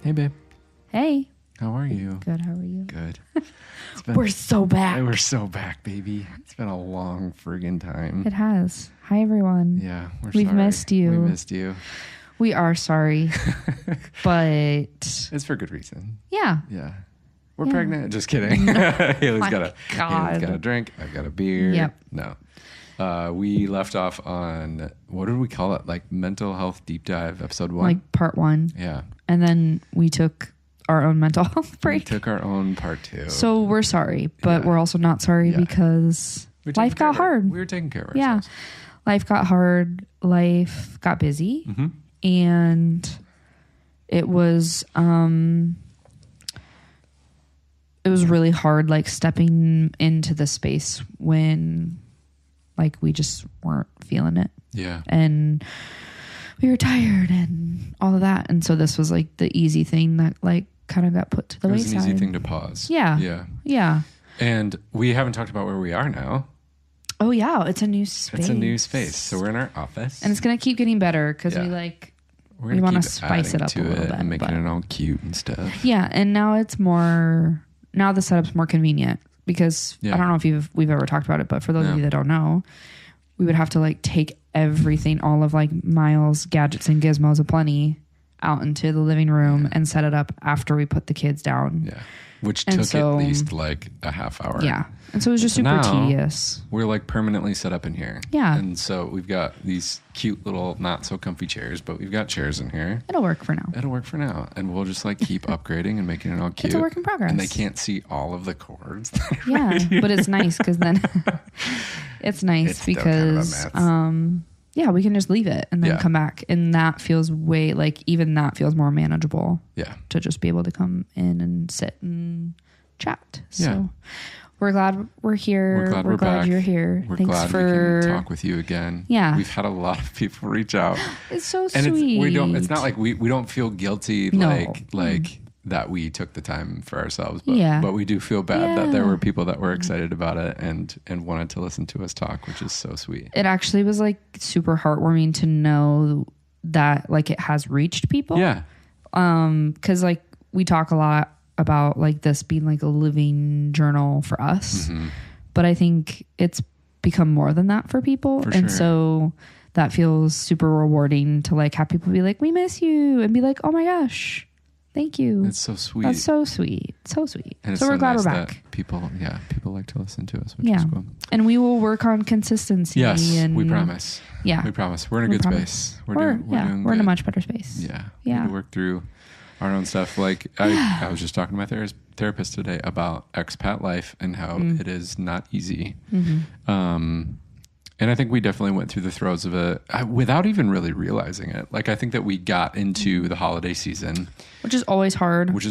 Hey, babe. Hey. How are you? Good. How are you? Good. We're so back. We're so back, baby. It's been a long friggin' time. It has. Hi, everyone. Yeah, We've sorry. missed you. We missed you. We are sorry, but it's for good reason. Yeah. Yeah. We're pregnant. Just kidding. Haley's got a drink. I've got a beer. Yep. No. We left off on, what did we call it? Like mental health deep dive, episode 1. Like part 1. Yeah. And then we took our own mental health break. We took our own part 2. So we're sorry, but we're also not sorry because life got hard. We were taking care of ourselves. Yeah. Life got hard. Life got busy. Mm-hmm. And it was really hard, like stepping into the space when like we just weren't feeling it. Yeah. And we were tired and all of that. And so this was like the easy thing that like kind of got put to the wayside. It was an easy thing to pause. Yeah. Yeah. Yeah. And we haven't talked about where we are now. Oh yeah. It's a new space. It's a new space. So we're in our office. And it's going to keep getting better because we want to spice it up a little bit. And making it all cute and stuff. Yeah. And now the setup's more convenient because I don't know if we've ever talked about it, but for those of you that don't know, we would have to like take everything, all of like Miles' gadgets and gizmos aplenty out into the living room and set it up after we put the kids down. Yeah. Which took at least like a half hour. Yeah. And so it was just super tedious. We're like permanently set up in here. Yeah. And so we've got these cute little not so comfy chairs, but we've got chairs in here. It'll work for now. And we'll just like keep upgrading and making it all cute. It's a work in progress. And they can't see all of the cords. But it's nice because then it's nice because we can just leave it and then come back. And that feels feels more manageable. Yeah. To just be able to come in and sit and chat. So we're glad we're here. We're glad you're here. We're Thanks glad for we can talk with you again. Yeah. We've had a lot of people reach out. It's so and sweet. It's not like we don't feel guilty like that we took the time for ourselves. But we do feel bad that there were people that were excited about it and wanted to listen to us talk, which is so sweet. It actually was like super heartwarming to know that like it has reached people. Yeah. 'Cause like we talk a lot about like this being like a living journal for us. Mm-hmm. But I think it's become more than that for people. So that feels super rewarding to like have people be like, we miss you, and be like, oh my gosh, thank you. It's so sweet. That's so sweet. So sweet. And so we're glad nice we're back. People like to listen to us, which is cool. And we will work on consistency. Yes, and we promise. Yeah. We promise. We're in a good space. We're doing in a much better space. Yeah. We need to work through our own stuff. Like I was just talking to my therapist today about expat life and how it is not easy. Mm-hmm. And I think we definitely went through the throes of it without even really realizing it. Like I think that we got into the holiday season, which is always hard. Much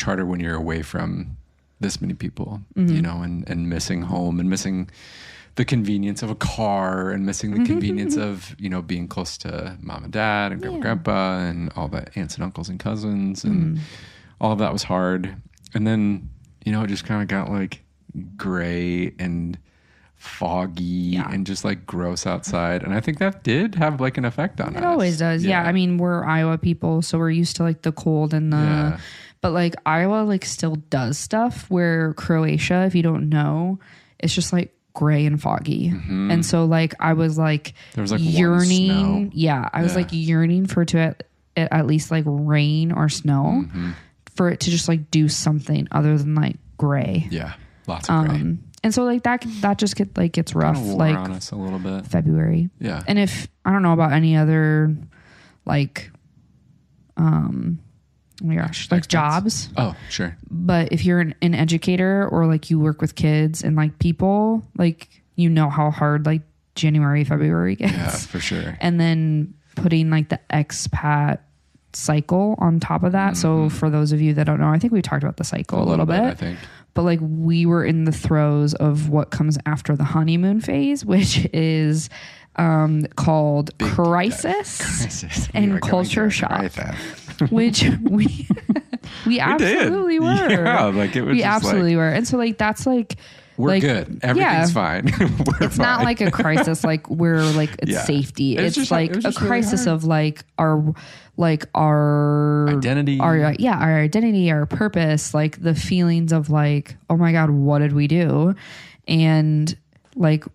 harder when you're away from this many people, you know, and missing home and missing the convenience of a car and missing the convenience of, you know, being close to mom and dad and grandpa and all the aunts and uncles and cousins. And all of that was hard. And then, you know, it just kind of got like gray and foggy and just like gross outside. And I think that did have like an effect on us. It always does. Yeah. I mean, we're Iowa people, so we're used to like the cold and but like Iowa like still does stuff where Croatia, if you don't know, it's just like gray and foggy. Mm-hmm. And so like I was like, there was like yearning. Yeah. I was like yearning for it to at least like rain or snow for it to just like do something other than like gray. Yeah. Lots of gray. And so like that just gets rough like on us a little bit. February. Yeah. And if I don't know about any other like oh my gosh, like jobs. Oh, sure. But if you're an educator or like you work with kids and like people, like you know how hard like January, February gets. Yeah, for sure. And then putting like the expat cycle on top of that. So for those of you that don't know, I think we talked about the cycle a little bit. I think. But like we were in the throes of what comes after the honeymoon phase, which is called crisis and culture shock, which we absolutely were. Yeah, like it was. We absolutely were. And so like that's like we're like, good. Everything's fine. It's not like a crisis. Like we're like it's safety. It's just like a crisis of like our identity. Our identity, our purpose, like the feelings of like, oh my God, what did we do? And like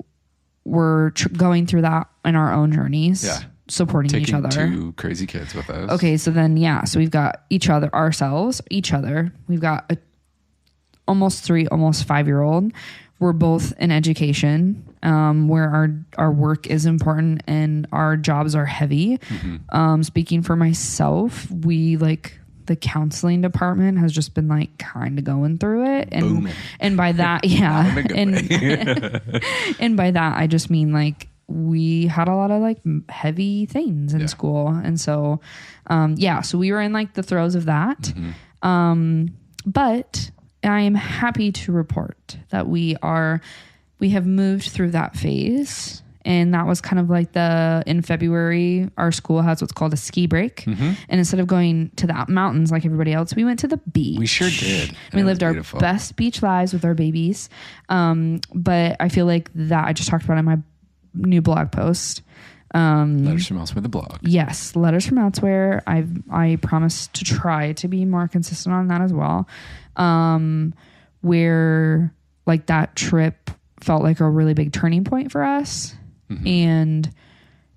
we're going through that in our own journeys. Yeah. Supporting each other. 2 crazy kids with us. Okay, so then so we've got each other. We've got a almost 5-year-old. We're both in education, where our work is important and our jobs are heavy. Mm-hmm. Speaking for myself, we like the counseling department has just been like kind of going through it, and by that, and by that I just mean like we had a lot of like heavy things in school, and so so we were in like the throes of that. Mm-hmm. But I am happy to report that we have moved through that phase. And that was kind of like in February, our school has what's called a ski break. Mm-hmm. And instead of going to the mountains like everybody else, we went to the beach. We sure did. We lived our best beach lives with our babies. But I feel like that I just talked about in my new blog post. Letters from Elsewhere, the blog. Yes, Letters from Elsewhere. I promise to try to be more consistent on that as well. Where like that trip felt like a really big turning point for us. Mm-hmm. And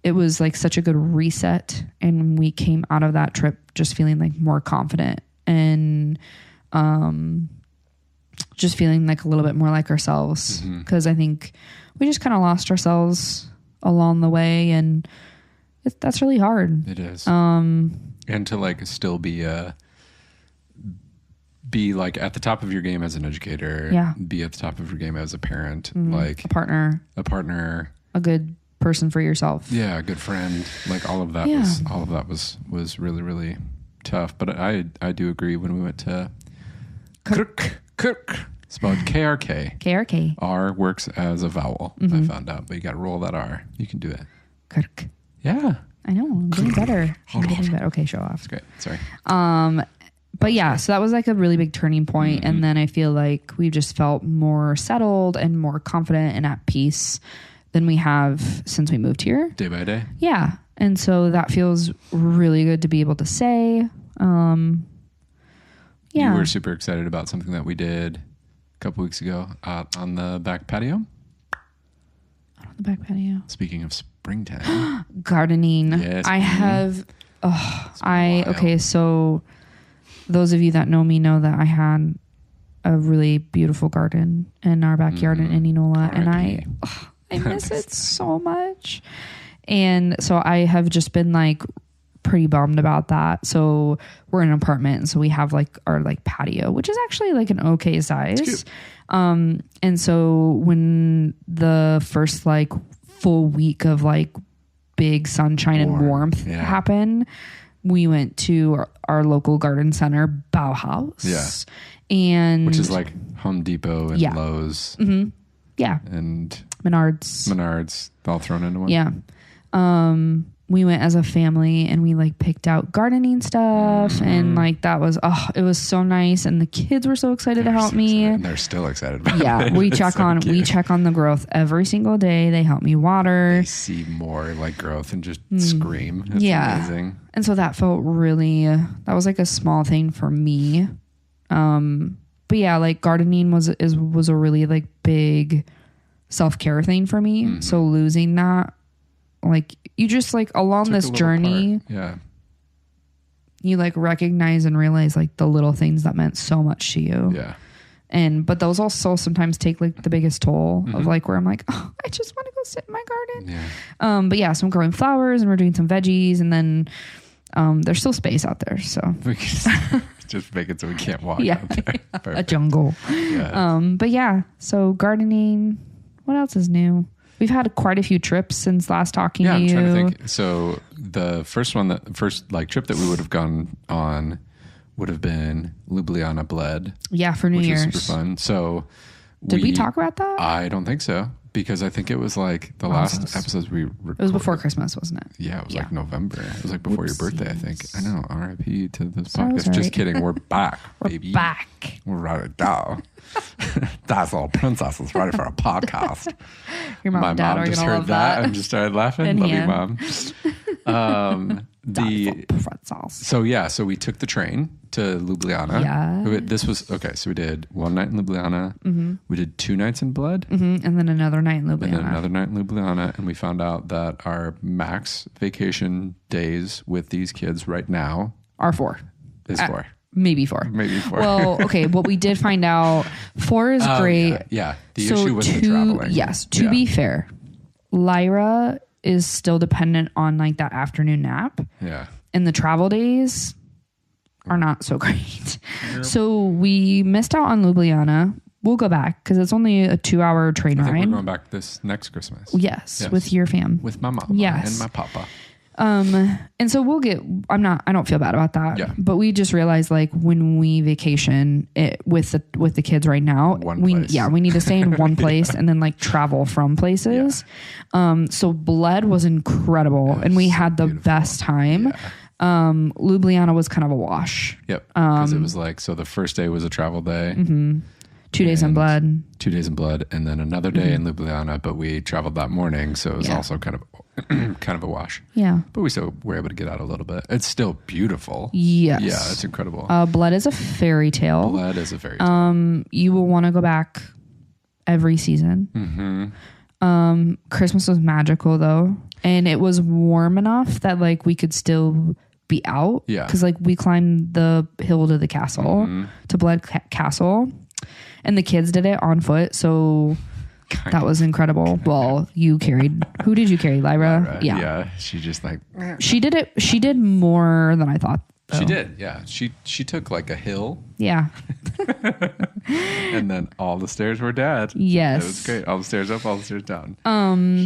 it was like such a good reset. And we came out of that trip just feeling like more confident and just feeling like a little bit more like ourselves. Because I think we just kind of lost ourselves along the way. And that's really hard. It is. And to like still be like at the top of your game as an educator. Yeah. Be at the top of your game as a parent. Mm-hmm. Like a partner. A good person for yourself. Yeah, a good friend. Like all of that was really, really tough. But I do agree when we went to Kirk. Spelled KRK. KRK. R works as a vowel. Mm-hmm. I found out, but you got to roll that R. You can do it. Kirk. Yeah. I know. I'm getting better. Okay, show off. That's great. Sorry. But yeah, so that was like a really big turning point. Mm-hmm. And then I feel like we just felt more settled and more confident and at peace than we have since we moved here. Day by day. Yeah. And so that feels really good to be able to say. You were super excited about something that we did a couple weeks ago on the back patio. On the back patio. Speaking of springtime. Gardening. Yes. I have... okay, so those of you that know me know that I had a really beautiful garden in our backyard in Indianola, and I miss it so much. And so I have just been like pretty bummed about that. So we're in an apartment, and so we have like our like patio, which is actually like an okay size. And so when the first like full week of like big sunshine and warmth happened, we went to our local garden center, Bauhaus. Yeah. And which is like Home Depot and Lowe's. Mm-hmm. Yeah. And Menards all thrown into one. Yeah. We went as a family and we like picked out gardening stuff and like that was it was so nice, and the kids were so excited to help me. And they're still excited about it. We check on the growth every single day. They help me water. They see more like growth and just scream. It's amazing. And so that felt really that was like a small thing for me. But yeah, like gardening was a really like big self-care thing for me. Mm-hmm. So losing that, like you just like along this journey, you like recognize and realize like the little things that meant so much to you. Yeah. But those also sometimes take like the biggest toll of like where I'm like, I just want to go sit in my garden. Yeah. But yeah, so I'm growing flowers and we're doing some veggies, and then there's still space out there. So we can just make it so we can't walk out there. A jungle. Yeah. But yeah, so gardening. What else is new? We've had quite a few trips since last talking to you. Yeah, I'm trying to think. So the first like trip that we would have gone on would have been Ljubljana Bled. Yeah, for New Year's. Which was super fun. So did we talk about that? I don't think so, because I think it was like the last episodes we recorded. It was before Christmas, wasn't it? Yeah, it was like November. It was like before your birthday, I think. I know. R.I.P. to this podcast. Just kidding. We're back, baby. We're back. We're right now. dazzle princess is ready for a podcast. Your mom My and dad mom are just gonna heard love that and just started laughing. And Love you, hand. Mom. Pretzels. So we took the train to Ljubljana. Yeah. This was okay. So we did one night in Ljubljana. Mm-hmm. We did 2 nights in Bled. Mm-hmm. And then another night in Ljubljana. And then another night in Ljubljana. And we found out that our max vacation days with these kids right now are 4. Is 4. Maybe 4. Maybe 4. Well, okay. What we did find out, 4 is great. Yeah. The issue was the traveling. Yes. To be fair, Lyra is still dependent on like that afternoon nap. Yeah. And the travel days are not so great. Yep. So we missed out on Ljubljana. We'll go back because it's only a 2-hour train ride. We're going back this next Christmas. Yes, with your fam. With my mom and my papa. And so I don't feel bad about that. Yeah. But we just realized like when we vacation with the kids right now, we need to stay in one place and then like travel from places. Yeah. So Bled was incredible and we had the best time. Yeah. Ljubljana was kind of a wash. Yep. Because it was like, so the first day was a travel day. Mm-hmm. 2 days in Bled. 2 days in Bled, and then another day in Ljubljana, but we traveled that morning, so it was also kind of a wash. Yeah. But we still were able to get out a little bit. It's still beautiful. Yes. Yeah, it's incredible. Bled is a fairy tale. Bled is a fairy tale. You will want to go back every season. Mm-hmm. Christmas was magical though, and it was warm enough that like we could still be out. Yeah. Because like we climbed the hill to the castle, to Bled Castle. And the kids did it on foot, so that was incredible. Well, you carried. Who did you carry, Lyra? Yeah. Yeah. She just like. She did it. She did more than I thought. Though. She did. Yeah. She took like a hill. Yeah. And then all the stairs were Dad. Yes. It was great. All the stairs up, all the stairs down.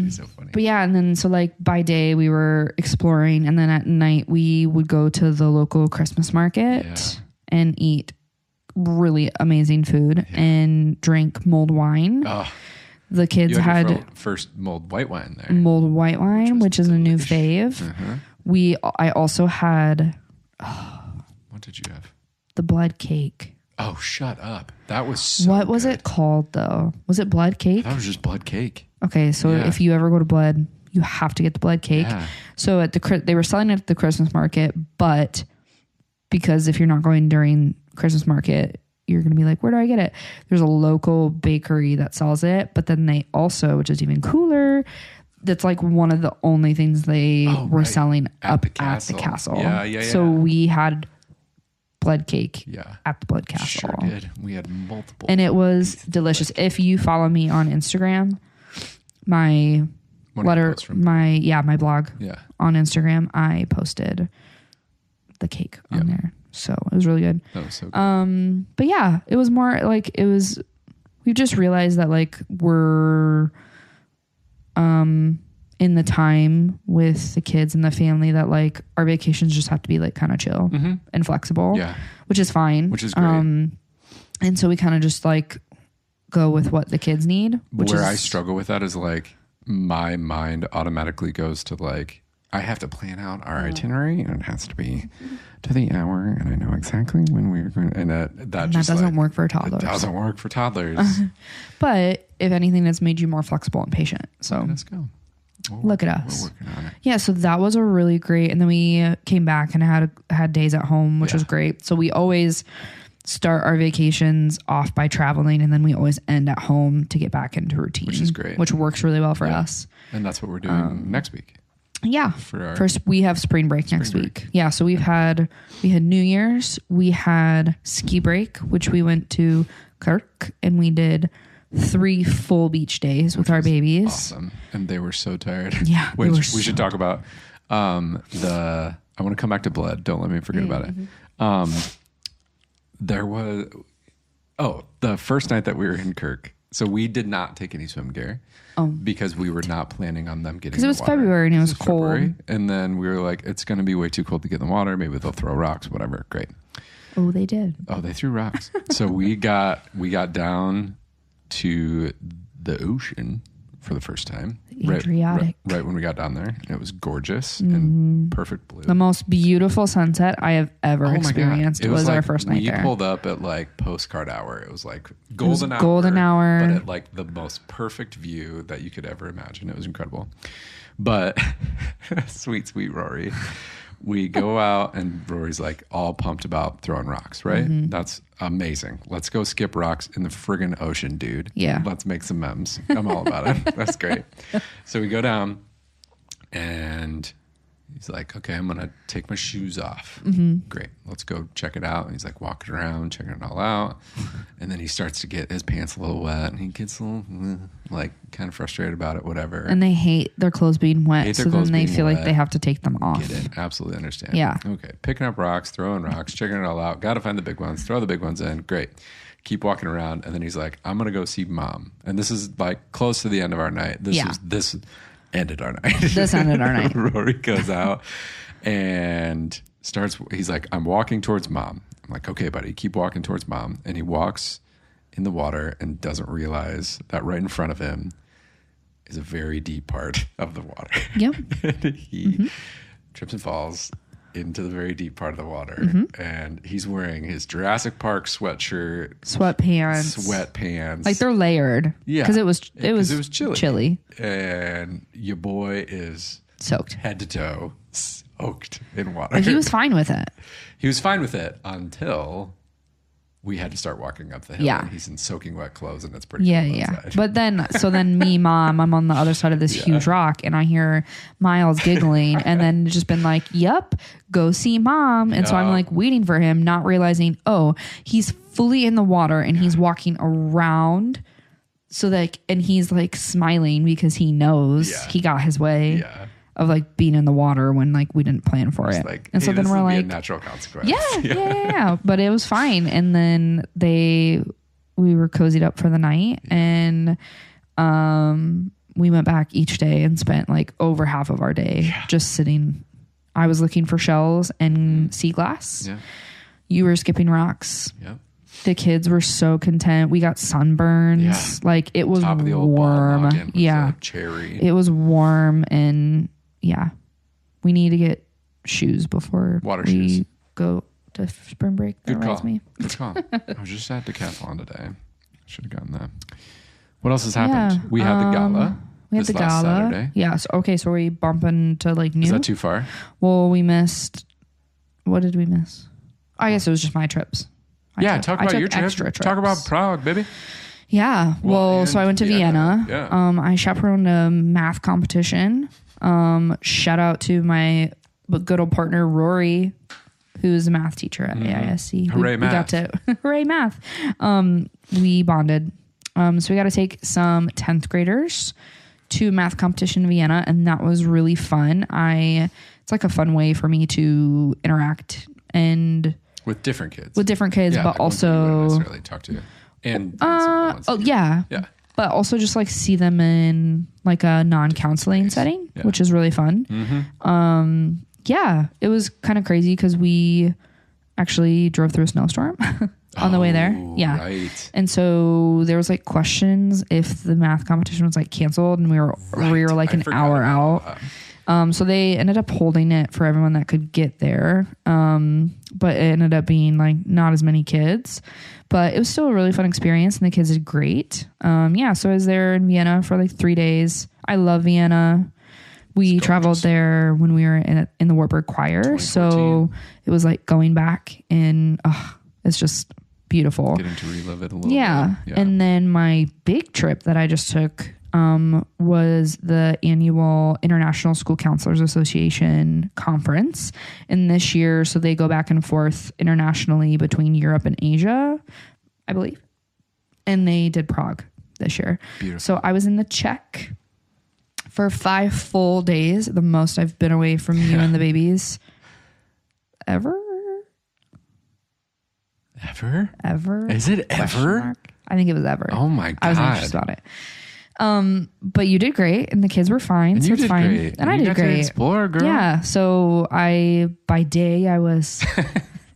She's so funny. But yeah, and then so like by day we were exploring, and then at night we would go to the local Christmas market and eat really amazing food and drink mulled wine. Oh, the kids had first mulled white wine there. Mulled white wine, which is a new fave. I also had. What did you have? The blood cake. Oh, shut up! That was so What was it called though? Was it blood cake? That was just blood cake. Okay, so if you ever go to Bled, you have to get the blood cake. Yeah. So they were selling it at the Christmas market, but because if you're not going during Christmas market, you're going to be like, where do I get it? There's a local bakery that sells it, but then they also, which is even cooler, that's like one of the only things they were selling at the castle. Yeah. So we had blood cake at the Blood Castle. Sure did. We had multiple. And it was delicious. If you follow me on Instagram, my blog on Instagram, I posted the cake on there. So it was really good. That was so good. But yeah, it was more like we've just realized that like we're in the time with the kids and the family that like our vacations just have to be like kind of chill and flexible. Yeah. Which is fine. Which is great. And so we kind of just like go with what the kids need. I struggle with that is like my mind automatically goes to like, I have to plan out our itinerary and it has to be to the hour and I know exactly when we're going to, and that doesn't work for toddlers. It doesn't work for toddlers. But if anything, that's made you more flexible and patient. So let's go. Look at us. We're working on it. Yeah. So that was a really great, and then we came back and had days at home, which was great. So we always start our vacations off by traveling, and then we always end at home to get back into routine, which is great, which works really well for us. And that's what we're doing next week. Yeah. First, we have spring break next week. Yeah. So we had New Year's, we had ski break, which we went to Kirk, and we did 3 full beach days with our babies. Awesome. And they were so tired. Yeah. Which we should talk about. I want to come back to Bled. Don't let me forget about it. There was, the first night that we were in Kirk. So we did not take any swim gear because we were not planning on them getting in the water. Because it was February and it was cold. And then we were like, it's going to be way too cold to get in the water. Maybe they'll throw rocks, whatever. Great. Oh, they did. Oh, they threw rocks. So we got down to the ocean for the first time. Adriatic. Right when we got down there. And it was gorgeous and perfect blue. The most beautiful sunset I have ever experienced was our first night there. We pulled up at like postcard hour. It was like golden hour. Golden hour. But at like the most perfect view that you could ever imagine. It was incredible. But sweet Rory. We go out and Rory's like all pumped about throwing rocks, right? Mm-hmm. That's amazing. Let's go skip rocks in the friggin' ocean, dude. Yeah. Let's make some memes. I'm all about it. That's great. So we go down and he's like, okay, I'm going to take my shoes off. Mm-hmm. Great. Let's go check it out. And he's like walking around, checking it all out. And then he starts to get his pants a little wet and he gets a little like kind of frustrated about it, whatever. And they hate their clothes being wet. So then they feel like they have to take them off. Get it. Absolutely understand. Yeah. Okay. Picking up rocks, throwing rocks, checking it all out. Got to find the big ones, throw the big ones in. Great. Keep walking around. And then he's like, I'm going to go see mom. And this is like close to the end of our night. This ended our night. This ended our night. Rory goes out and he's like, I'm walking towards mom. I'm like, okay, buddy, keep walking towards mom. And he walks in the water and doesn't realize that right in front of him is a very deep part of the water. Yep. And he trips and falls into the very deep part of the water. And he's wearing his Jurassic Park sweatshirt. Sweatpants. Like they're layered. Yeah. Because it was chilly. And your boy is soaked. Head to toe, soaked in water. But he was fine with it. He was fine with it until we had to start walking up the hill. Yeah. And he's in soaking wet clothes and it's pretty cool outside. But then me, mom, I'm on the other side of this huge rock and I hear Miles giggling and then just been like, yep, go see mom. And so I'm like waiting for him, not realizing, he's fully in the water and he's walking around. So and he's like smiling because he knows he got his way of like being in the water when like we didn't plan for it. Like, and so then we're like, a natural consequence. Yeah. But it was fine. And then we were cozied up for the night and we went back each day and spent like over half of our day just sitting. I was looking for shells and sea glass. Yeah. You were skipping rocks. Yep. The kids were so content. We got sunburns. Yeah. Like it was top of the old warm. Cherry. It was warm and we need to get shoes before we go to spring break. Good call. Good call. I was just at Decathlon today. Should have gotten that. What else has happened? We had the gala. We had the gala. Saturday. Yeah. So, are we bumping to like noon? Is that too far? Well, we missed. What did we miss? I guess it was just my trips. Talk about your trip. Talk about Prague, baby. Yeah. Well, so I went to Vienna. Yeah. I chaperoned a math competition. Shout out to my good old partner, Rory, who's a math teacher at AISC. Hooray, math. We got to, hooray, math. We bonded. So we got to take some 10th graders to math competition in Vienna, and that was really fun. It's like a fun way for me to interact and with different kids, but like also necessarily talk to you. And yeah. But also just like see them in like a non-counseling setting, which is really fun. Mm-hmm. It was kind of crazy because we actually drove through a snowstorm on the way there. Yeah. Right. And so there was like questions if the math competition was like canceled and we were like an hour out. So they ended up holding it for everyone that could get there. But it ended up being like not as many kids, but it was still a really fun experience and the kids did great. So I was there in Vienna for like 3 days. I love Vienna. We traveled there when we were in the Wartburg choir. So it was like going back and it's just beautiful. Getting to relive it a little bit. Yeah. And then my big trip that I just took was the annual International School Counselors Association conference. And this year, so they go back and forth internationally between Europe and Asia, I believe. And they did Prague this year. Beautiful. So I was in the Czech for 5 full days, the most I've been away from you and the babies ever. Ever? Is it ever? I think it was ever. Oh my God. I was anxious about it. But you did great and the kids were fine. And so you it's did fine. great. And I did great. To explore, girl. Yeah. So by day I was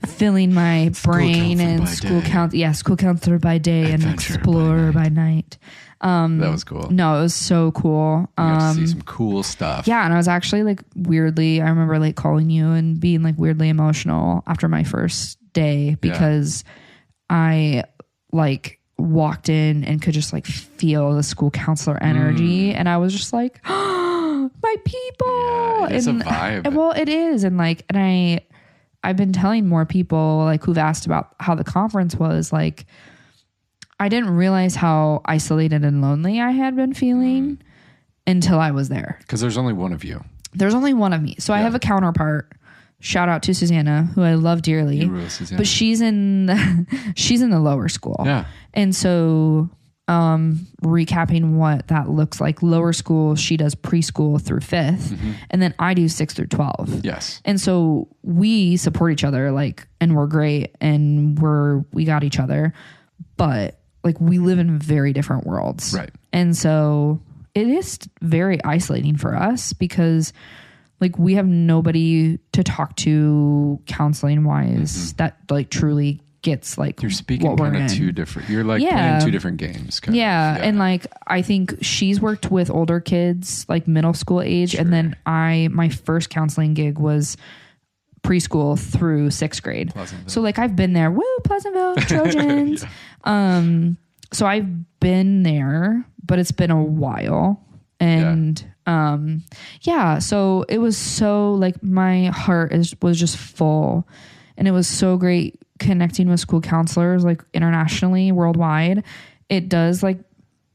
filling my brain and school counselor by day and explorer by night. That was cool. No, it was so cool. You got to see some cool stuff. Yeah, and I was actually like weirdly, I remember like calling you and being like weirdly emotional after my first day because I like walked in and could just like feel the school counselor energy, and I was just like, oh, my people. Yeah, it's a vibe. Well, it is, and I've been telling more people like who've asked about how the conference was, like I didn't realize how isolated and lonely I had been feeling until I was there. Because there's only one of you. There's only one of me. So I have a counterpart. Shout out to Susanna, who I love dearly. But she's in the lower school. Yeah. And so recapping what that looks like, lower school, she does preschool through 5th. And then I do 6th through 12. Yes. And so we support each other, like, and we're great and we got each other. But like we live in very different worlds. Right. And so it is very isolating for us because like we have nobody to talk to counseling wise that like truly gets like you're speaking kind of two different, you're like playing two different games. Kind of. And like I think she's worked with older kids like middle school age. And then my first counseling gig was preschool through 6th grade. So like I've been there. Woo, Pleasantville Trojans. So I've been there, but it's been a while. And so it was so like my heart was just full, and it was so great connecting with school counselors like internationally, worldwide. It does like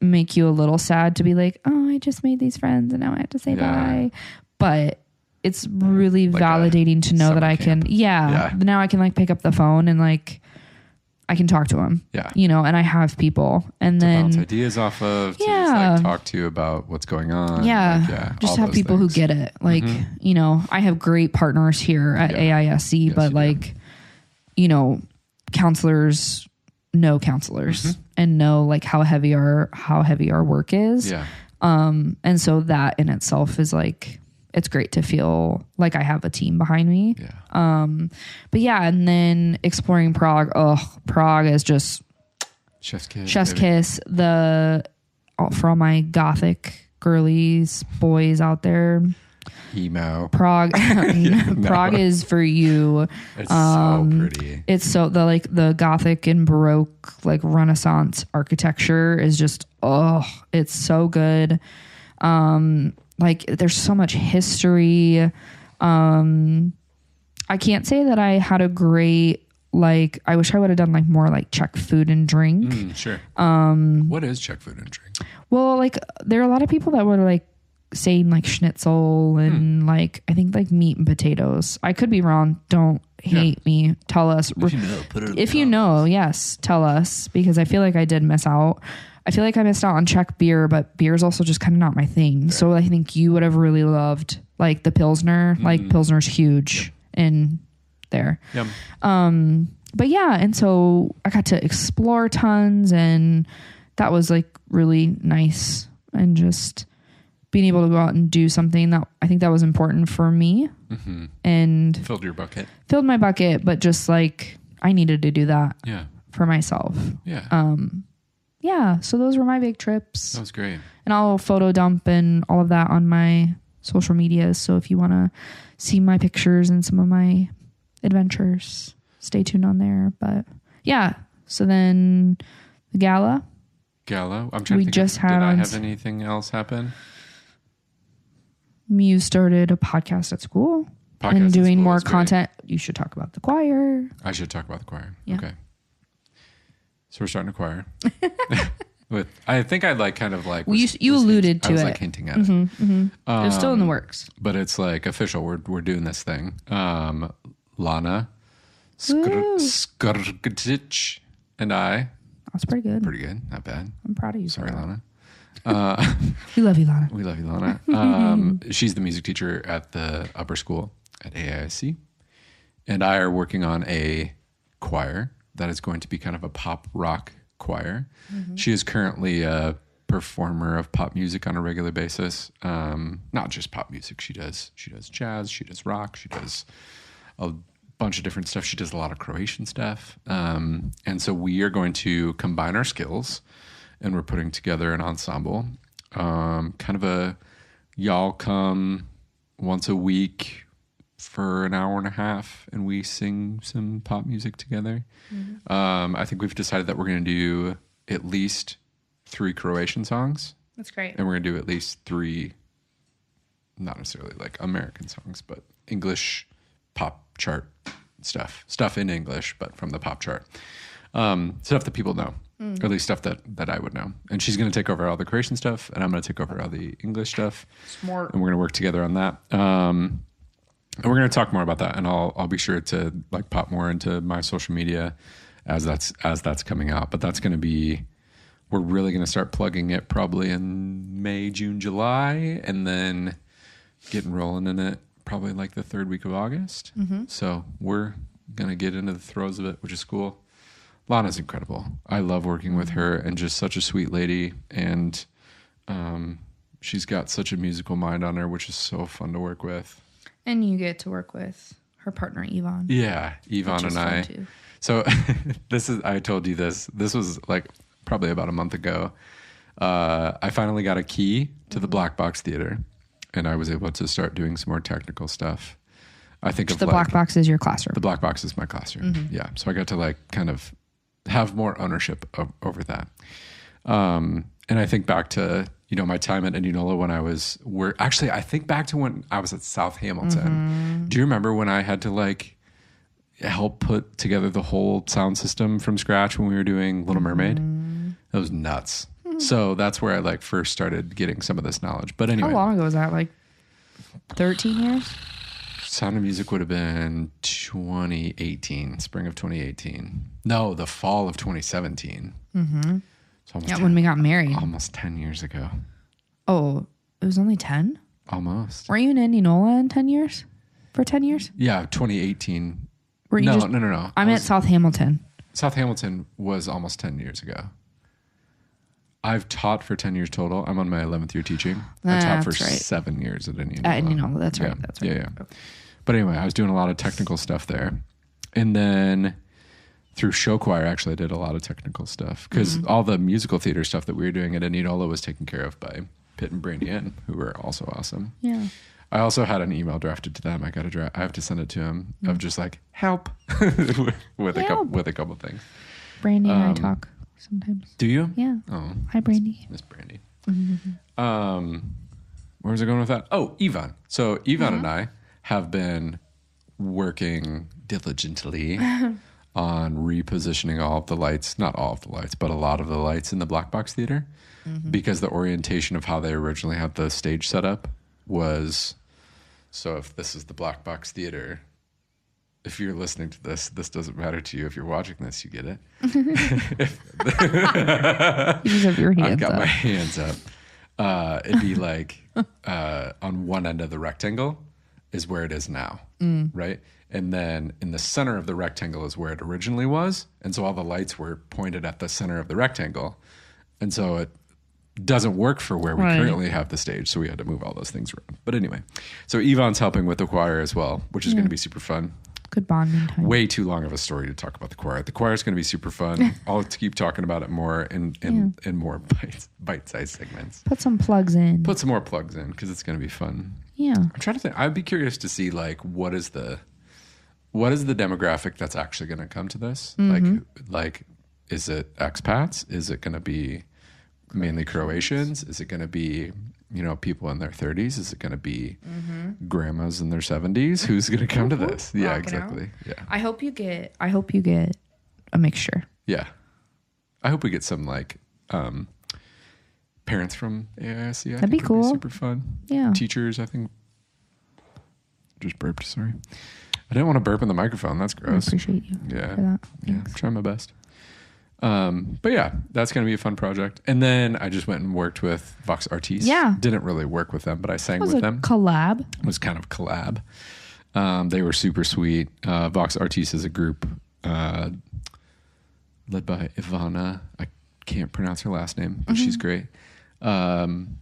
make you a little sad to be like, oh, I just made these friends and now I have to say bye. But it's really like validating to know that I can, now I can like pick up the phone and like, I can talk to them, you know, and I have people and then bounce ideas off of, to just like talk to you about what's going on. Just have people who get it. Like, you know, I have great partners here at AISC, but like, you know, counselors know counselors and know like how heavy our work is. And so that in itself is like, it's great to feel like I have a team behind me. But and then exploring Prague. Oh, Prague is just chef's kiss. For all my gothic girlies, boys out there. Emo. Prague. Prague is for you. It's so pretty. It's so the gothic and Baroque like Renaissance architecture is just it's so good. Like there's so much history. I can't say that I had a great, like, I wish I would have done like more like Czech food and drink. What is Czech food and drink? Well, like there are a lot of people that were like saying like schnitzel and like, I think like meat and potatoes. I could be wrong. Don't hate me. Tell us. If you know, yes, tell us, because I feel like I did miss out. I feel like I missed out on Czech beer, but beer is also just kind of not my thing. So I think you would have really loved like the Pilsner. Like Pilsner's huge in there. But and so I got to explore tons, and that was like really nice, and just being able to go out and do something that I think that was important for me and filled my bucket, but just like I needed to do that for myself. So those were my big trips. That was great. And I'll photo dump and all of that on my social medias. So if you want to see my pictures and some of my adventures, stay tuned on there. But so then the gala. I'm trying to think. Did I have anything else happen? You started a podcast at school and doing more content. Great. You should talk about the choir. I should talk about the choir. Yeah. Okay. So we're starting a choir. I think I like kind of like. Well, you alluded to it. I was like hinting at it. It's still in the works. But it's like official. We're doing this thing. Lana Skrgtic and I. That's pretty good. Pretty good. Not bad. I'm proud of you. Sorry, Lana. We love you, Lana. We love you, Lana. She's the music teacher at the upper school at AISC. And I are working on a choir that is going to be kind of a pop rock choir. She is currently a performer of pop music on a regular basis. Not just pop music. She does jazz, she does rock, she does a bunch of different stuff. She does a lot of Croatian stuff. And so we are going to combine our skills, and we're putting together an ensemble, kind of a y'all come once a week for an hour and a half, and we sing some pop music together. I think we've decided that we're going to do at least 3 Croatian songs. That's great. And we're going to do at least 3, not necessarily like American songs, but English pop chart stuff in English, but from the pop chart. Stuff that people know, or at least stuff that I would know. And she's going to take over all the Croatian stuff, and I'm going to take over all the English stuff. Smart. And we're going to work together on that. And we're going to talk more about that, and I'll be sure to like pop more into my social media as that's coming out. But that's going to be, we're really going to start plugging it probably in May, June, July, and then getting rolling in it probably like the 3rd week of August. So we're going to get into the throes of it, which is cool. Lana's incredible. I love working with her, and just such a sweet lady. And she's got such a musical mind on her, which is so fun to work with. And you get to work with her partner, Yvonne. Yeah, Yvonne and I. Too. So I told you this was like probably about a month ago. I finally got a key to the Black Box Theater, and I was able to start doing some more technical stuff. I think the Black Box is your classroom. The Black Box is my classroom. Yeah. So I got to like kind of have more ownership over that. And I think back to, my time at Indianola when I think back to when I was at South Hamilton. Do you remember when I had to like help put together the whole sound system from scratch when we were doing Little Mermaid? That was nuts. So that's where I like first started getting some of this knowledge. But anyway. How long ago was that? Like 13 years? Sound of Music would have been 2018, spring of 2018. No, the fall of 2017. So when we got married. Almost 10 years ago. Oh, it was only 10? Almost. Were you in Indianola in 10 years? For 10 years? Yeah, 2018. No. I'm at South Hamilton. South Hamilton was almost 10 years ago. I've taught for 10 years total. I'm on my 11th year teaching. I taught for 7 years at Indianola. At Indianola, that's right. That's right. Yeah. Okay. But anyway, I was doing a lot of technical stuff there. And then through show choir, actually, I did a lot of technical stuff because all the musical theater stuff that we were doing at Indianola was taken care of by Pitt and Brandy Ann, who were also awesome. Yeah. I also had an email drafted to them. I have to send it to him of just like help with a couple things. Brandy and I talk sometimes. Do you? Yeah. Oh, hi, Brandy. Miss Brandy. Where was I going with that? Oh, Yvonne. So Yvonne and I have been working diligently on repositioning all of the lights, not all of the lights, but a lot of the lights in the Black Box Theater, because the orientation of how they originally had the stage set up was, so if this is the Black Box Theater, if you're listening to this doesn't matter to you. If you're watching this, you get it. You just have your hands up. I've got my hands up. It'd be like on one end of the rectangle is where it is now, right? And then in the center of the rectangle is where it originally was. And so all the lights were pointed at the center of the rectangle. And so it doesn't work for where we currently have the stage. So we had to move all those things around. But anyway, so Yvonne's helping with the choir as well, which is going to be super fun. Good bonding time. Way too long of a story to talk about the choir. The choir is going to be super fun. I'll keep talking about it more in more bite-sized segments. Put some plugs in. Put some more plugs in because it's going to be fun. Yeah. I'm trying to think. I'd be curious to see like what is the demographic that's actually going to come to this? Like is it expats? Is it going to be mainly Croatians? Is it going to be people in their 30s? Is it going to be grandmas in their 70s? Who's going to come to this? Yeah, exactly. Out. Yeah. I hope you get a mixture. Yeah. I hope we get some like parents from AISC. That'd be cool. Super fun. Yeah. Teachers, I think. Just burped, sorry. I didn't want to burp in the microphone. That's gross. I appreciate you for that. Yeah, try my best. But yeah, that's going to be a fun project. And then I just went and worked with Vox Artis. Yeah. Didn't really work with them, but I sang with them. Collab. It was kind of collab. They were super sweet. Vox Artis is a group led by Ivana. I can't pronounce her last name, but she's great. And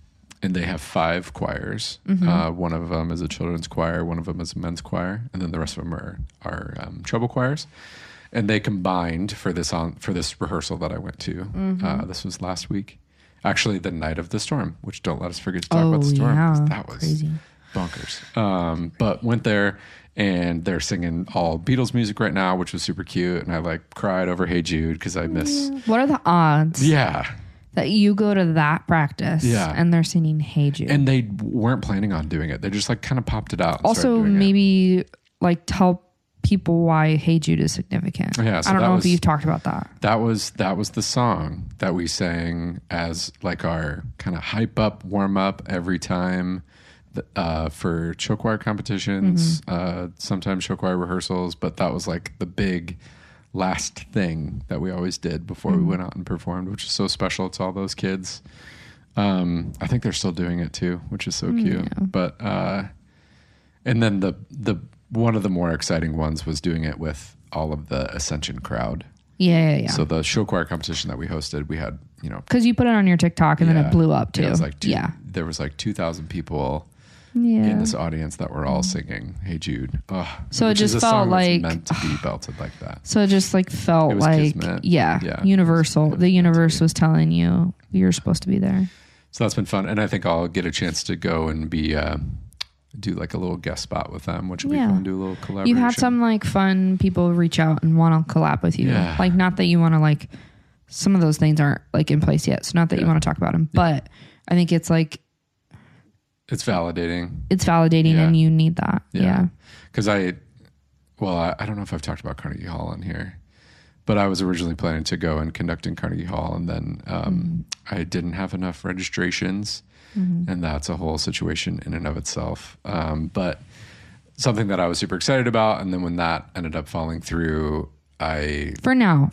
and they have 5 choirs. One of them is a children's choir, one of them is a men's choir, and then the rest of them are treble choirs. And they combined for this rehearsal that I went to. This was last week, actually the night of the storm. Which don't let us forget to talk about the storm. Yeah. That was crazy. Bonkers. But went there, and they're singing all Beatles music right now, which was super cute. And I like cried over "Hey Jude" because I miss. What are the odds? Yeah. That you go to that practice and they're singing "Hey Jude," and they weren't planning on doing it. They just like kind of popped it out. And also, maybe like tell people why "Hey Jude" is significant. Yeah, so I don't know if you've talked about that. That was the song that we sang as like our kind of hype up, warm up every time for show choir competitions, sometimes show choir rehearsals. But that was like the big last thing that we always did before we went out and performed, which is so special to all those kids. I think they're still doing it too, which is so cute. Yeah. But and then the one of the more exciting ones was doing it with all of the Ascension crowd. Yeah. So the show choir competition that we hosted, we had, because you put it on your TikTok and then it blew up too. It was like there was like 2,000 people in this audience that were all singing "Hey Jude." So it just felt like meant to be belted like that. So it just like felt like universal. The universe was telling you you're supposed to be there. So that's been fun, and I think I'll get a chance to go and be do like a little guest spot with them, which will be fun. Do a little collaboration. You've had some like fun people reach out and want to collab with you. Yeah. Like not that you want to like some of those things aren't like in place yet, so not that you want to talk about them, but I think it's like. It's validating. And you need that. Yeah. Because I don't know if I've talked about Carnegie Hall on here, but I was originally planning to go and conduct in Carnegie Hall, and then I didn't have enough registrations, and that's a whole situation in and of itself. But something that I was super excited about, and then when that ended up falling through, it's not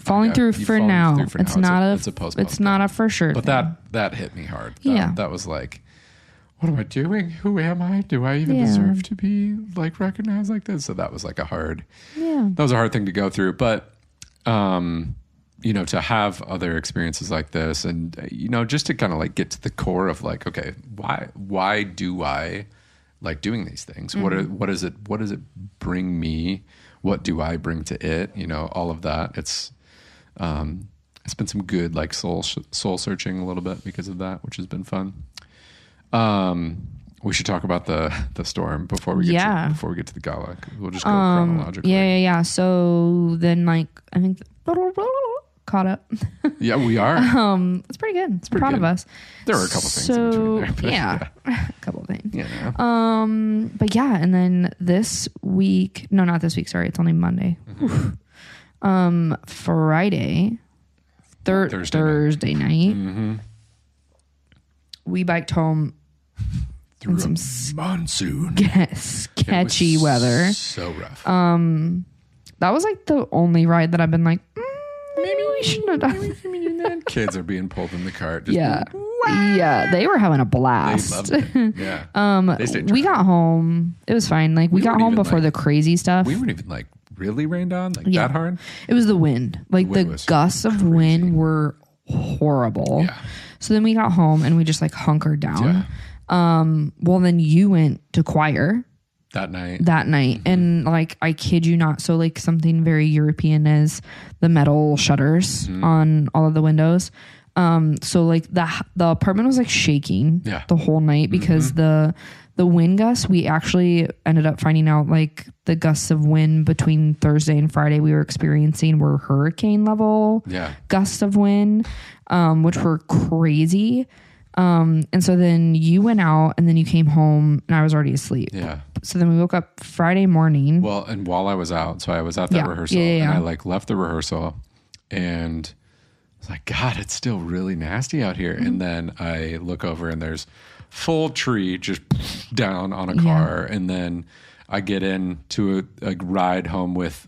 a for sure. But that hit me hard. Yeah. That was like, what am I doing? Who am I? Do I even deserve to be like recognized like this? So that was like that was a hard thing to go through. But, to have other experiences like this and, just to kind of like get to the core of like, okay, why do I like doing these things? What does it bring me? What do I bring to it? All of that. It's been some good like soul searching a little bit because of that, which has been fun. We should talk about the storm before we get to the gala. We'll just go chronologically. Yeah. So then, like, I think caught up. Yeah, we are. It's pretty good. It's proud of us. There were a couple things in between there. But a couple things. Yeah. But yeah, and then this week. No, not this week. Sorry, it's only Monday. Friday, Thursday night. We biked home. Through some monsoon. Sketchy weather. So rough. That was like the only ride that I've been like, maybe we shouldn't have done. Kids are being pulled in the cart. They were having a blast. They loved it. Yeah. We got home. It was fine. Like we got home before the crazy stuff. We weren't even like really rained on that hard. It was the wind. Like the gusts of wind were horrible. Yeah. So then we got home and we just like hunkered down. Yeah. Well, then you went to choir that night. And like, I kid you not. So like something very European is the metal shutters on all of the windows. So like the apartment was like shaking the whole night because the wind gusts, we actually ended up finding out like the gusts of wind between Thursday and Friday we were experiencing were hurricane level gusts of wind, which were crazy. And so then you went out and then you came home and I was already asleep. Yeah. So then we woke up Friday morning. Well, and while I was out, so I was at that rehearsal and I like left the rehearsal and I was like, God, it's still really nasty out here. And then I look over and there's full tree just down on a car. And then I get into a ride home with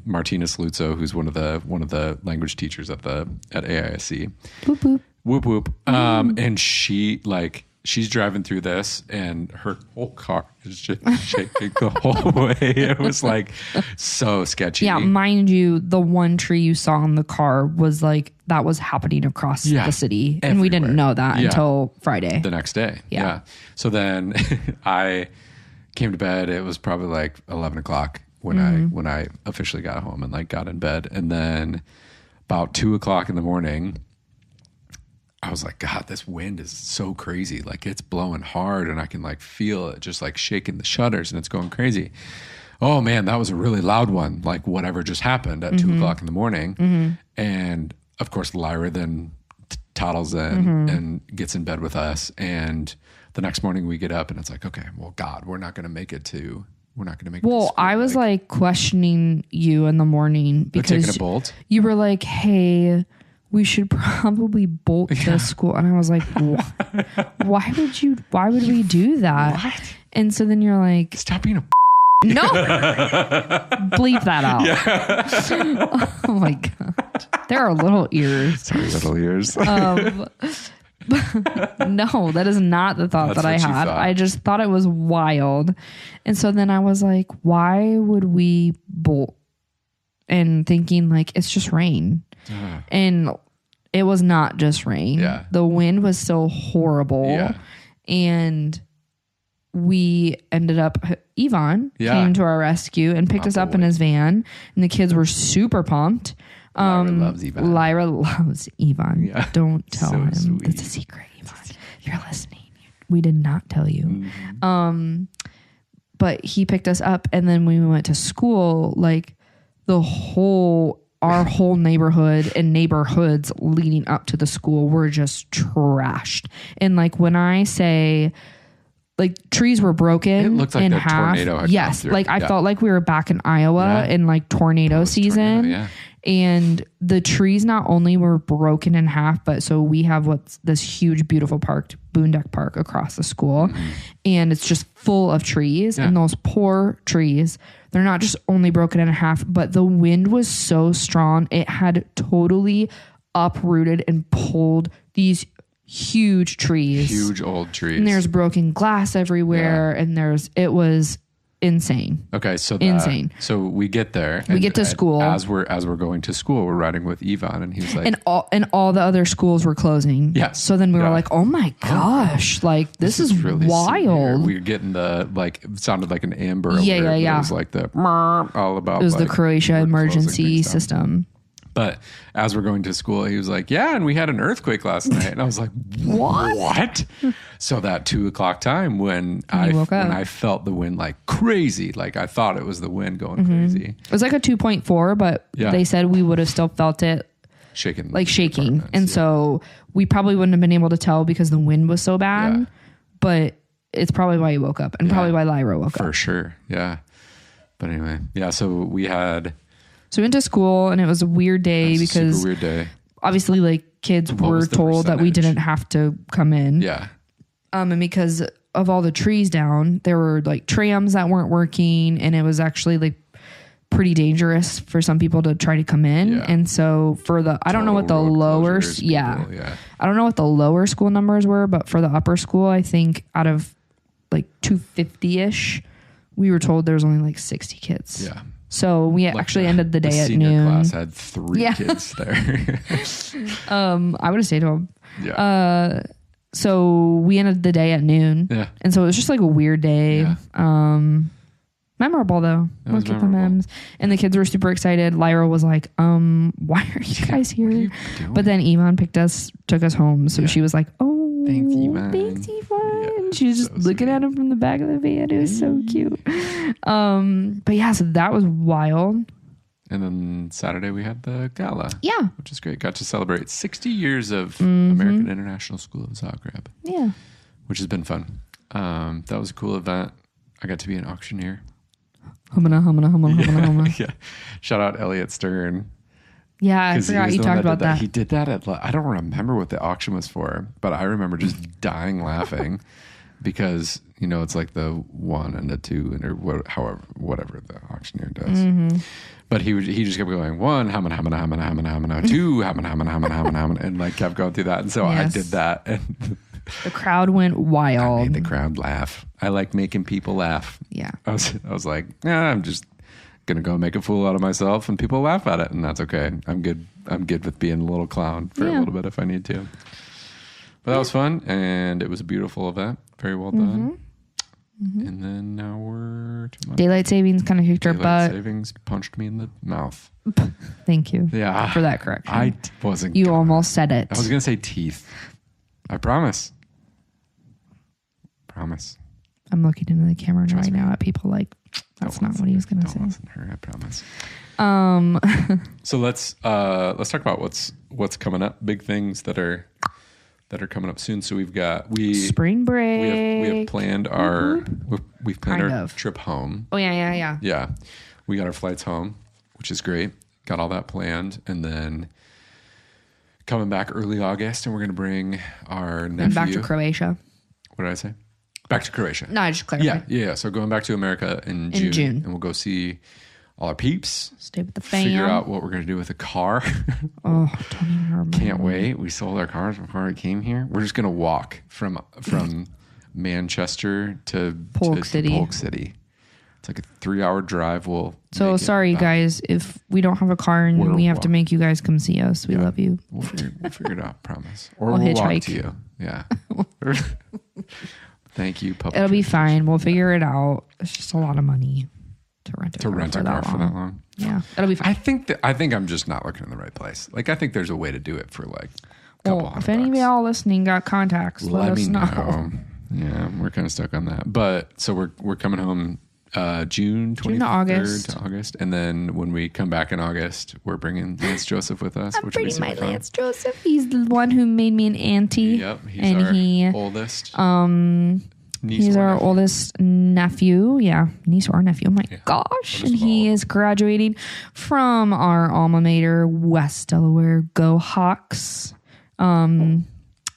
Martina Saluzzo, who's one of the language teachers at AISC. Boop, boop. Whoop whoop. And she like she's driving through this and her whole car is just shaking the whole way. It was like so sketchy. Yeah, mind you, the one tree you saw in the car was like, that was happening across the city. And we didn't know that until Friday. The next day. Yeah. So then I came to bed. It was probably like 11 o'clock when I officially got home and like got in bed. And then about 2 o'clock in the morning, I was like, God, this wind is so crazy. Like it's blowing hard and I can like feel it just like shaking the shutters and it's going crazy. Oh man, that was a really loud one. Like whatever just happened at 2 o'clock in the morning. And of course, Lyra then toddles in and gets in bed with us. And the next morning we get up and it's like, okay, well, God, we're not going to make it to Well, I was like questioning you in the morning because taking a bolt. You were like, hey, we should probably bolt to school. And I was like, why would we do that? What? And so then you're like, stop being a no, bleep that out. Yeah. Oh my God. There are little ears. Sorry, little ears. No, that is not the thought that I had. I just thought it was wild. And so then I was like, why would we bolt? And thinking like, it's just rain. And it was not just rain. Yeah. The wind was so horrible. Yeah. And we ended up, Yvonne came to our rescue and picked us up in his van. And the kids were super pumped. Lyra loves Yvonne. Lyra loves Yvonne. Yeah. Don't tell him. Sweet. It's a secret, Yvonne. If you're listening, we did not tell you. But he picked us up and then when we went to school, like our whole neighborhood and neighborhoods leading up to the school were just trashed. And like when I say like trees were broken it looked like in a half. tornado had yes. come through. Like I felt like we were back in Iowa in like tornado season. Tornado, and the trees not only were broken in half, but so we have what's this huge, beautiful park, Boondock Park across the school. And it's just full of trees and those poor trees, they're not just only broken in half, but the wind was so strong. It had totally uprooted and pulled these huge trees, huge old trees. And there's broken glass everywhere. And it was insane. Okay. So insane. So we get there. We get to school. As we're going to school, we're riding with Yvonne and he was like, and all the other schools were closing. Yeah. So then we were like, oh my gosh, like this is really wild. Severe. We were getting it sounded like an amber alert. Yeah. It was like all about it was like, the Croatia emergency system. But as we're going to school, he was like, yeah, and we had an earthquake last night. And I was like, what? So that 2 o'clock time when I felt the wind like crazy, like I thought it was the wind going crazy. It was like a 2.4, but they said we would have still felt it shaking. And so we probably wouldn't have been able to tell because the wind was so bad. Yeah. But it's probably why you woke up and probably why Lyra woke up. For sure. Yeah. But anyway, so we went to school and it was a weird day because super weird day. Obviously like kids were told that we didn't have to come in. Yeah. And because of all the trees down, there were like trams that weren't working and it was actually like pretty dangerous for some people to try to come in. Yeah. And so I don't know what the lower, I don't know what the lower school numbers were, but for the upper school, I think out of like 250-ish, we were told there was only like 60 kids. Yeah. So we actually ended the day at noon. Senior class had 3 kids there. I would have stayed home. Yeah. So we ended the day at noon. Yeah. And so it was just like a weird day. Yeah. Memorable though. We'll keep the memes. And the kids were super excited. Lyra was like, why are you guys here? But then Yvonne took us home. So she was like, oh, thanks, Yvonne. Yeah, she was just looking at him from the back of the van. It was so cute. But yeah, so that was wild. And then Saturday we had the gala. Yeah. Which is great. Got to celebrate 60 years of American International School of Zagreb. Yeah. Which has been fun. That was a cool event. I got to be an auctioneer. Humana. Yeah. Shout out Elliot Stern. Yeah, I forgot you talked about that. He did that I don't remember what the auction was for, but I remember just dying laughing because, it's like the 1 and a 2 or whatever the auctioneer does. Mm-hmm. But he just kept going 1, hamana, 2, hamana, and like kept going through that. And so I did that. And The crowd went wild. I made the crowd laugh. I like making people laugh. Yeah. I was like, I'm just gonna go make a fool out of myself, and people laugh at it, and that's okay. I'm good with being a little clown for a little bit if I need to. But that was fun, and it was a beautiful event. Very well done. Mm-hmm. And then now we're to my Daylight savings kind of kicked our butt. Daylight savings punched me in the mouth. Thank you. Yeah. For that correction. I wasn't. You almost said it. I was gonna say teeth. I promise. Promise. I'm looking into the camera Trust right me. now at people like that's not what he was gonna say. Don't listen to her. I promise. So let's talk about what's coming up. Big things that are coming up soon. So we've got spring break. We have planned we've planned our trip home. Oh yeah. Yeah, we got our flights home, which is great. Got all that planned, and then coming back early August, and we're gonna bring our nephew back to Croatia. What did I say? Back to Croatia. No, I just clarified. Yeah. So going back to America in June, and we'll go see all our peeps. Stay with the fam. Figure out what we're going to do with the car. Oh, don't even remember. Can't wait. We sold our cars before we came here. We're just going to walk from Manchester to Polk City. It's like a 3-hour drive. So sorry, guys, if we don't have a car and we have to make you guys come see us. We love you. We'll figure it out. Promise. Or we'll walk hitchhike to you. Yeah. Thank you. It'll be fine. We'll figure it out. It's just a lot of money to rent a car for that long. Yeah, it'll be fine. I think I'm just not looking in the right place. Like, I think there's a way to do it for like a couple $100. If any of y'all listening got contacts, let us know. Yeah, we're kind of stuck on that. But so we're coming home June 23rd to August, and then when we come back in August, we're bringing Lance Joseph with us. I'm bringing my Lance Joseph. He's the one who made me an auntie. Yep, he's our oldest. He's our oldest nephew. Yeah, niece or nephew. Oh my gosh. And he is graduating from our alma mater, West Delaware. Go Hawks.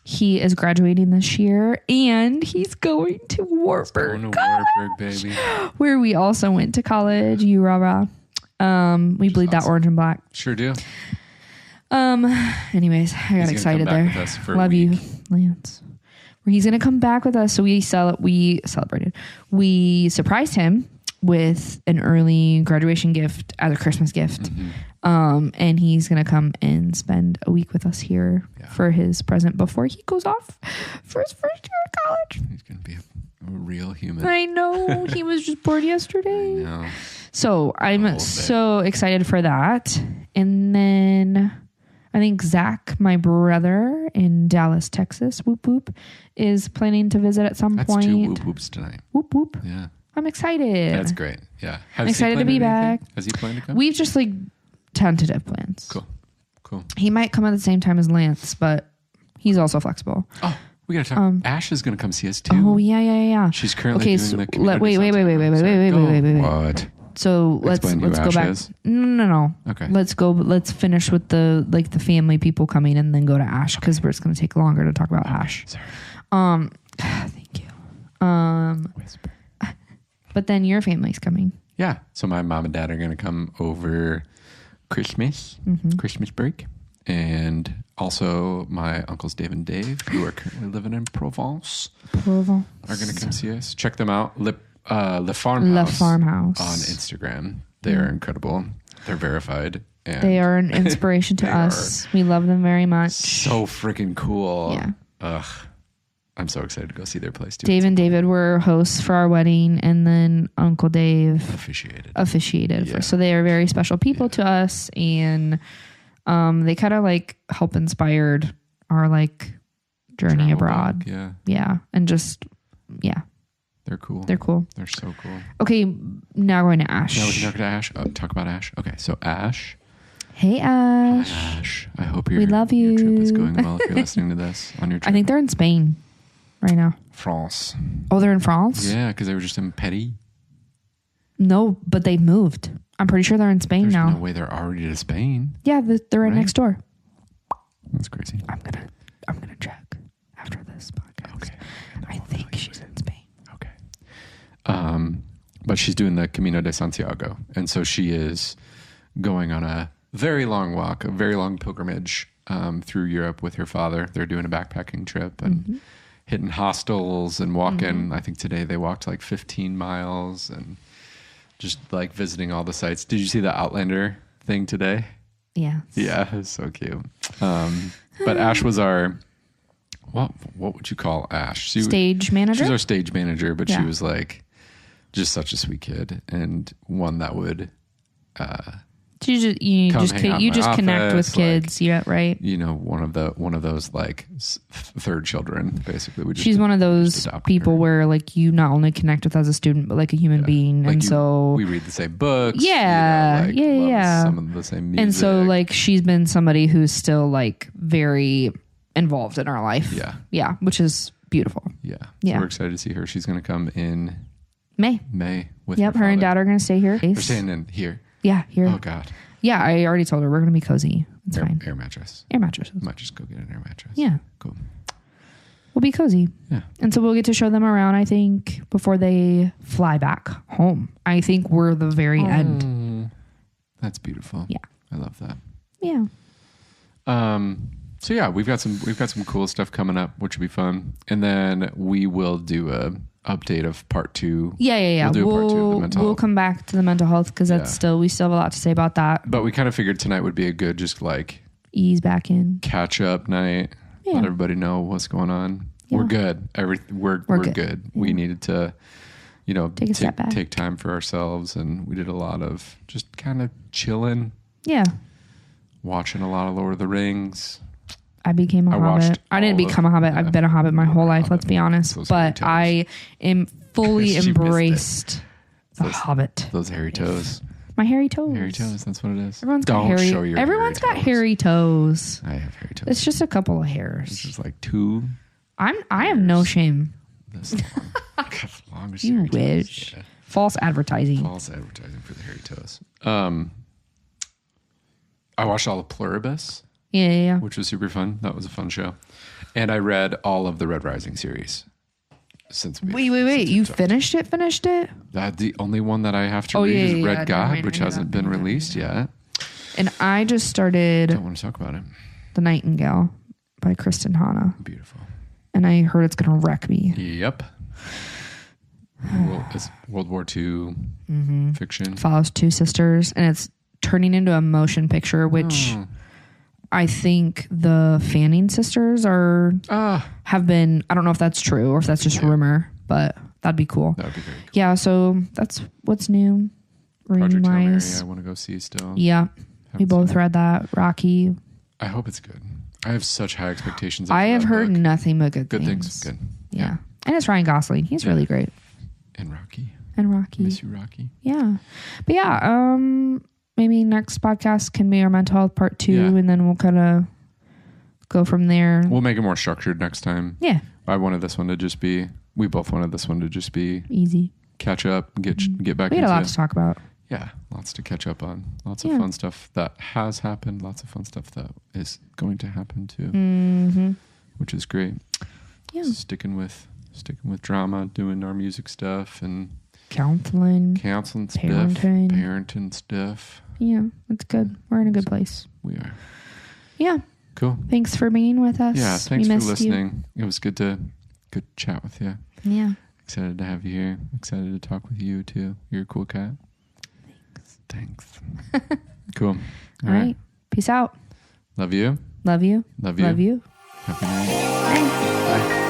He is graduating this year, and he's going to Wartburg College, baby. Where we also went to college. We bleed awesome. That orange and black. Sure do. Anyways, I got excited there. Love you, Lance. He's going to come back with us. So we celebrated. We surprised him with an early graduation gift as a Christmas gift. Mm-hmm. And he's going to come and spend a week with us here for his present before he goes off for his first year of college. He's going to be a real human. I know. He was just bored yesterday. I know. So I'm so excited for that. And then I think Zach, my brother in Dallas, Texas, whoop whoop, is planning to visit at some point. That's 2 whoop whoops tonight. Whoop whoop. Yeah. I'm excited. That's great. Yeah. I'm excited to be back. Has he planned to come? We've just tentative plans. Cool. He might come at the same time as Lance, but he's also flexible. Oh, we got to talk. Ash is going to come see us too. Oh, yeah. She's currently doing the community. Wait. What? So let's go back. Is? No. Okay. Let's finish with the family people coming and then go to Ash because it's going to take longer to talk about Ash. Sorry. Thank you. Whisper. But then your family's coming. Yeah. So my mom and dad are going to come over Christmas break. And also my uncles Dave and Dave, who are currently living in Provence. Are going to come see us. Check them out. Le Farmhouse on Instagram. They are incredible. They're verified. And they are an inspiration to us. We love them very much. So freaking cool. Yeah. Ugh. I'm so excited to go see their place too. Dave and David were hosts for our wedding, and then Uncle Dave officiated. Yeah. So they are very special people to us, and they kind of help inspired our journey abroad. Yeah. And just, They're cool. They're so cool. Okay, now going to Ash. Now we can talk to Ash. Talk about Ash. Okay, so Ash. Hey, Ash. Hi, Ash. I hope we love you. Your trip is going well if you're listening to this on your trip. I think they're in Spain right now. France. Oh, they're in France? Yeah, because they were just in Paris. No, but they've moved. I'm pretty sure they're in Spain now. There's no way they're already to Spain. Yeah, they're right next door. That's crazy. I'm gonna check after this podcast. Okay. I think she's in Spain. Okay. But she's doing the Camino de Santiago, and so she is going on a very long walk, a very long pilgrimage through Europe with her father. They're doing a backpacking trip, and hitting hostels and walking. I think today they walked like 15 miles and just like visiting all the sites. Did you see the Outlander thing today? Yeah. Yeah, it was so cute. But Ash was our, what would you call Ash? Stage manager? She's our stage manager, but she was like just such a sweet kid and one that would you just connect with kids, like, right? You know, one of those like third children, basically. She's one of those people where like you not only connect with as a student, but like a human being, like and so we read the same books. Yeah, you know, like some of the same music, and so like she's been somebody who's still like very involved in our life. Yeah, which is beautiful. Yeah. So we're excited to see her. She's going to come in May with her and Dad are going to stay here. They're staying in here. Yeah, here. Oh God. Yeah, I already told her we're going to be cozy. It's fine. Air mattress. Air mattress. Might just go get an air mattress. Yeah. Cool. We'll be cozy. Yeah. And so we'll get to show them around, I think, before they fly back home. I think we're the very end. That's beautiful. Yeah. I love that. Yeah. So yeah, we've got some cool stuff coming up, which will be fun. And then we will do a update of part 2. Yeah. We'll do a part 2 of the mental health. Come back to the mental health because we still have a lot to say about that. But we kind of figured tonight would be a good just like ease back in, catch up night. Yeah. Let everybody know what's going on. Yeah. We're good. We're good. Yeah. We needed to, take a step back, take time for ourselves, and we did a lot of just kind of chilling. Yeah. Watching a lot of Lord of the Rings. I became a hobbit. I didn't become a hobbit. I've been a hobbit my whole life, let's be honest. But I am fully embraced the hobbit. Those hairy toes. My hairy toes. Hairy toes, that's what it is. Everyone's got hairy toes. I have hairy toes. It's just a couple of hairs. It's just like 2. I have no shame. This long. You wish. Yeah. False advertising. False advertising for the hairy toes. I watched all of Pluribus. Yeah. Which was super fun. That was a fun show. And I read all of the Red Rising series. Wait. You finished it? The only one that I have to read is Red God, which hasn't been released yet. And I just started... I don't want to talk about it. The Nightingale by Kristen Hanna. Beautiful. And I heard it's going to wreck me. Yep. It's World War II fiction. Follows 2 sisters. And it's turning into a motion picture, which... I think the Fanning sisters have been, I don't know if that's true or if that's just rumor, but that'd be cool. That would be very cool. Yeah, so that's what's new. Project Hail Mary, I want to go see still. Yeah, we both read that. Rocky. I hope it's good. I have such high expectations. I have heard nothing but good things. Good. Yeah. And it's Ryan Gosling. He's really great. And Rocky. Miss you, Rocky. Yeah. But yeah, maybe next podcast can be our mental health part 2, and then we'll kind of go from there. We'll make it more structured next time. Yeah. We both wanted this one to just be easy. Catch up, get back into it. We had a lot to talk about. Yeah, lots to catch up on. Lots of fun stuff that has happened. Lots of fun stuff that is going to happen too, which is great. Yeah. Sticking with drama, doing our music stuff and counseling parenting stuff. Yeah, it's good. We're in a good place. We are. Yeah. Cool. Thanks for being with us. Yeah, thanks for listening. It was good chat with you. Yeah. Excited to have you here. Excited to talk with you too. You're a cool cat. Thanks. Cool. All right. Peace out. Love you. Love you. Love you. Love you. Happy night. Bye. Bye.